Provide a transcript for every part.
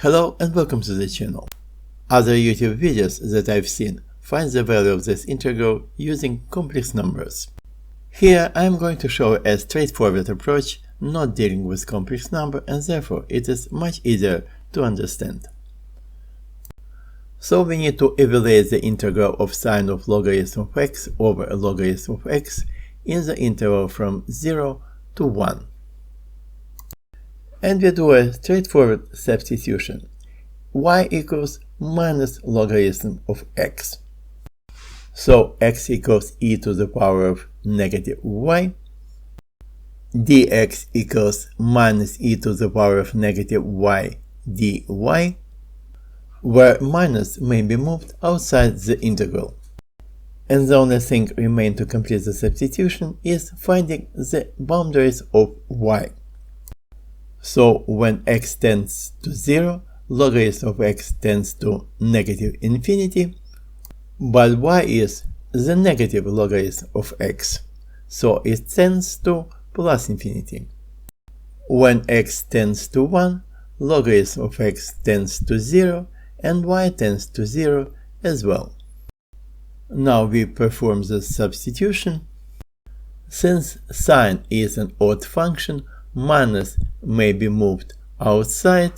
Hello and welcome to the channel. Other YouTube videos that I've seen find the value of this integral using complex numbers. Here I am going to show a straightforward approach, not dealing with complex number, and therefore it is much easier to understand. So we need to evaluate the integral of sine of logarithm of x over a logarithm of x in the interval from 0 to 1. And we do a straightforward substitution. Y equals minus logarithm of x. So x equals e to the power of negative y. Dx equals minus e to the power of negative y dy, where minus may be moved outside the integral. And the only thing remaining to complete the substitution is finding the boundaries of y. So when x tends to 0, logarithm of x tends to negative infinity, but y is the negative logarithm of x, so it tends to plus infinity. When x tends to 1, logarithm of x tends to 0, and y tends to 0 as well. Now we perform the substitution. Since sine is an odd function, minus may be moved outside,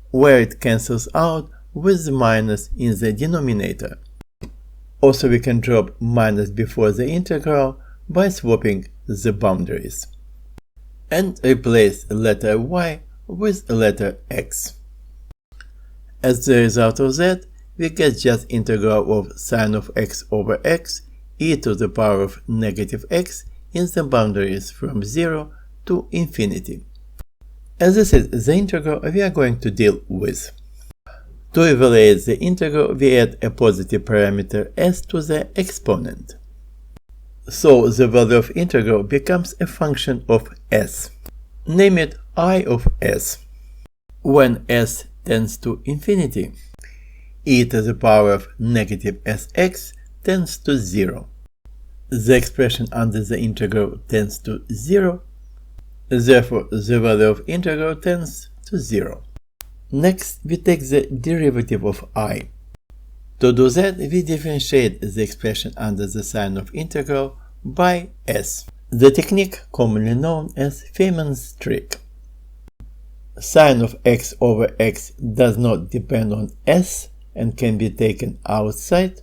where it cancels out with the minus in the denominator. Also, we can drop minus before the integral by swapping the boundaries, and replace letter y with letter x. As the result of that, we get just integral of sine of x over x e to the power of negative x in the boundaries from 0 to infinity. And this is the integral we are going to deal with. To evaluate the integral, we add a positive parameter s to the exponent. So the value of integral becomes a function of s. Name it I of s. When s tends to infinity, e to the power of negative sx tends to 0. The expression under the integral tends to 0. Therefore, the value of integral tends to 0. Next, we take the derivative of I. To do that, we differentiate the expression under the sign of integral by s, the technique commonly known as Feynman's trick. Sine of x over x does not depend on s and can be taken outside,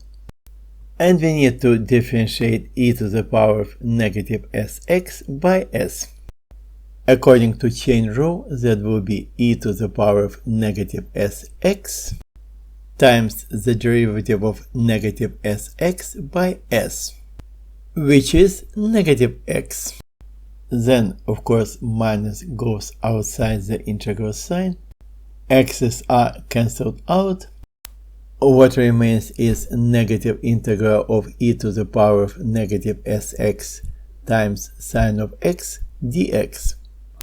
and we need to differentiate e to the power of negative sx by s. According to chain rule, that will be e to the power of negative sx times the derivative of negative sx by s, which is negative x. Then, of course, minus goes outside the integral sign, x's are cancelled out. What remains is negative integral of e to the power of negative sx times sine of x dx.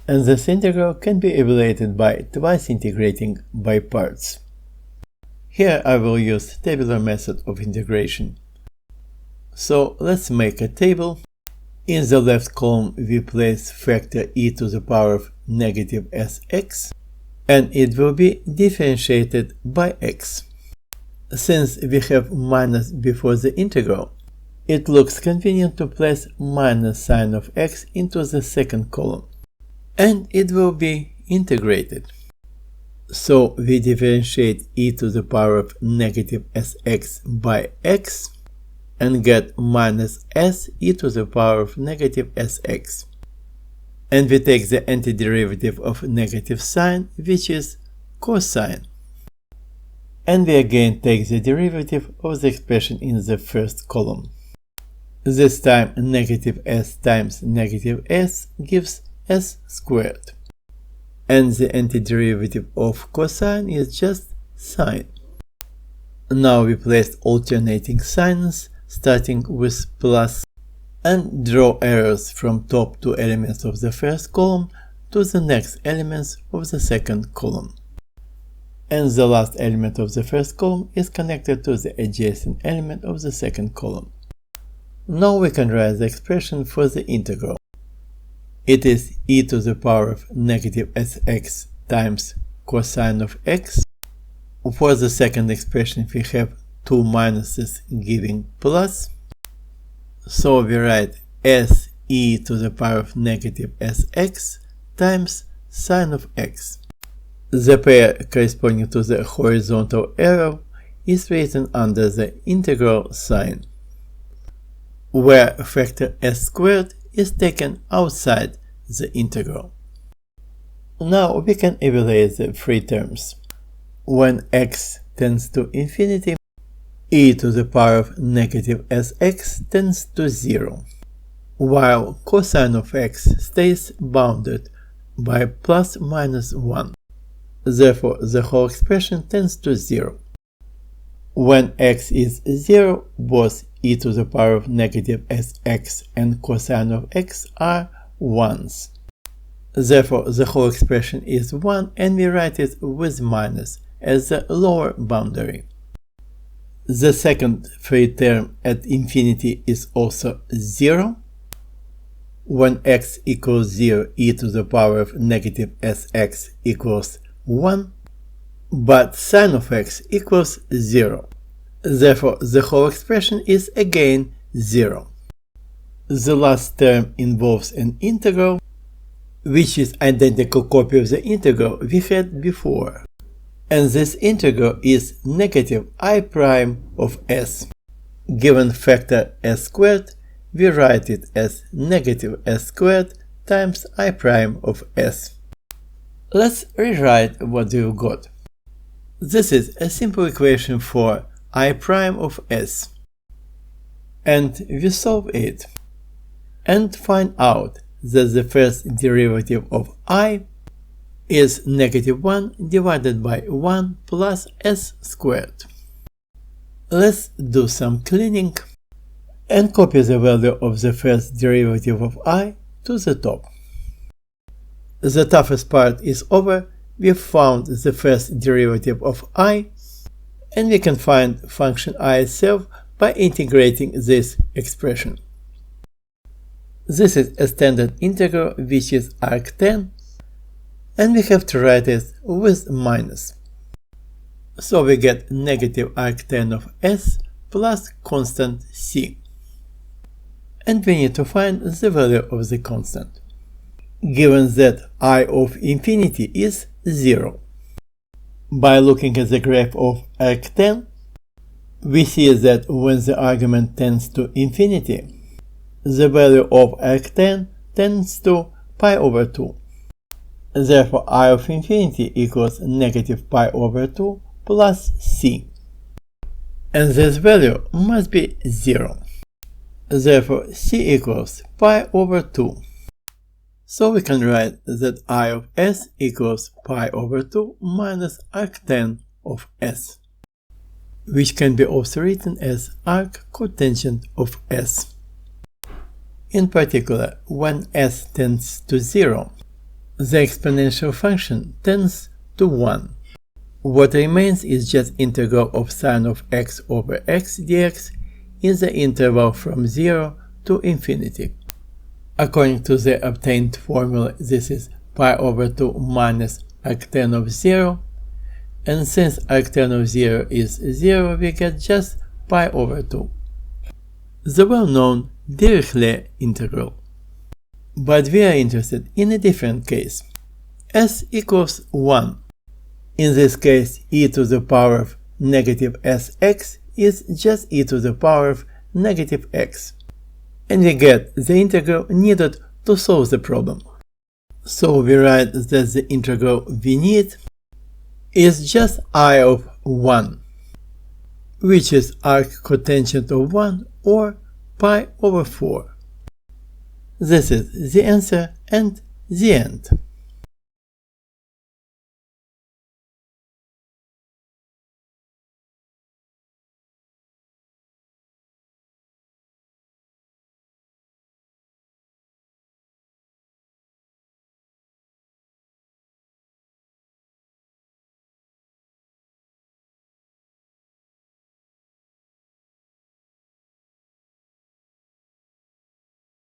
And this integral can be evaluated by twice integrating by parts. Here I will use tabular method of integration. So let's make a table. In the left column we place factor e to the power of negative sx, and it will be differentiated by x. Since we have minus before the integral, it looks convenient to place minus sine of x into the second column, and it will be integrated. So we differentiate e to the power of negative sx by x and get minus s e to the power of negative sx. And we take the antiderivative of negative sign, which is cosine. And we again take the derivative of the expression in the first column. This time negative s times negative s gives s squared, and the antiderivative of cosine is just sine. Now we place alternating signs starting with plus and draw arrows from top two elements of the first column to the next elements of the second column. And the last element of the first column is connected to the adjacent element of the second column. Now we can write the expression for the integral. It is e to the power of negative sx times cosine of x. For the second expression we have two minuses giving plus. So we write s e to the power of negative sx times sine of x. The pair corresponding to the horizontal arrow is written under the integral sign, where factor s squared is taken outside the integral. Now we can evaluate the three terms. When x tends to infinity, e to the power of negative sx tends to 0, while cosine of x stays bounded by plus minus 1. Therefore, the whole expression tends to 0. When x is 0, both e to the power of negative sx and cosine of x are 1s. Therefore, the whole expression is 1 and we write it with minus as the lower boundary. The second free term at infinity is also 0. When x equals 0, e to the power of negative sx equals 1, but sine of x equals 0. Therefore, the whole expression is again 0. The last term involves an integral, which is identical copy of the integral we had before. And this integral is negative I prime of s. Given factor s squared, we write it as negative s squared times I prime of s. Let's rewrite what we've got. This is a simple equation for I prime of s. And we solve it and find out that the first derivative of I is negative 1 divided by 1 plus s squared. Let's do some cleaning and copy the value of the first derivative of I to the top. The toughest part is over. We've found the first derivative of I, and we can find function I itself by integrating this expression. This is a standard integral which is arctan, and we have to write it with minus. So we get negative arctan of s plus constant c. And we need to find the value of the constant. Given that I of infinity is 0. By looking at the graph of arctan, we see that when the argument tends to infinity, the value of arctan tends to pi over 2. Therefore, I of infinity equals negative pi over 2 plus c. And this value must be 0. Therefore, c equals pi over 2. So we can write that I of s equals pi over 2 minus arctan of s, which can be also written as arc cotangent of s. In particular, when s tends to 0, the exponential function tends to 1. What remains is just integral of sine of x over x dx in the interval from 0 to infinity. According to the obtained formula, this is pi over 2 minus arctan of 0, and since arctan of 0 is 0, we get just pi over 2. The well-known Dirichlet integral. But we are interested in a different case. S equals 1. In this case, e to the power of negative sx is just e to the power of negative x. And we get the integral needed to solve the problem. So we write that the integral we need is just I of 1, which is arc cotangent of 1 or pi over 4. This is the answer and the end.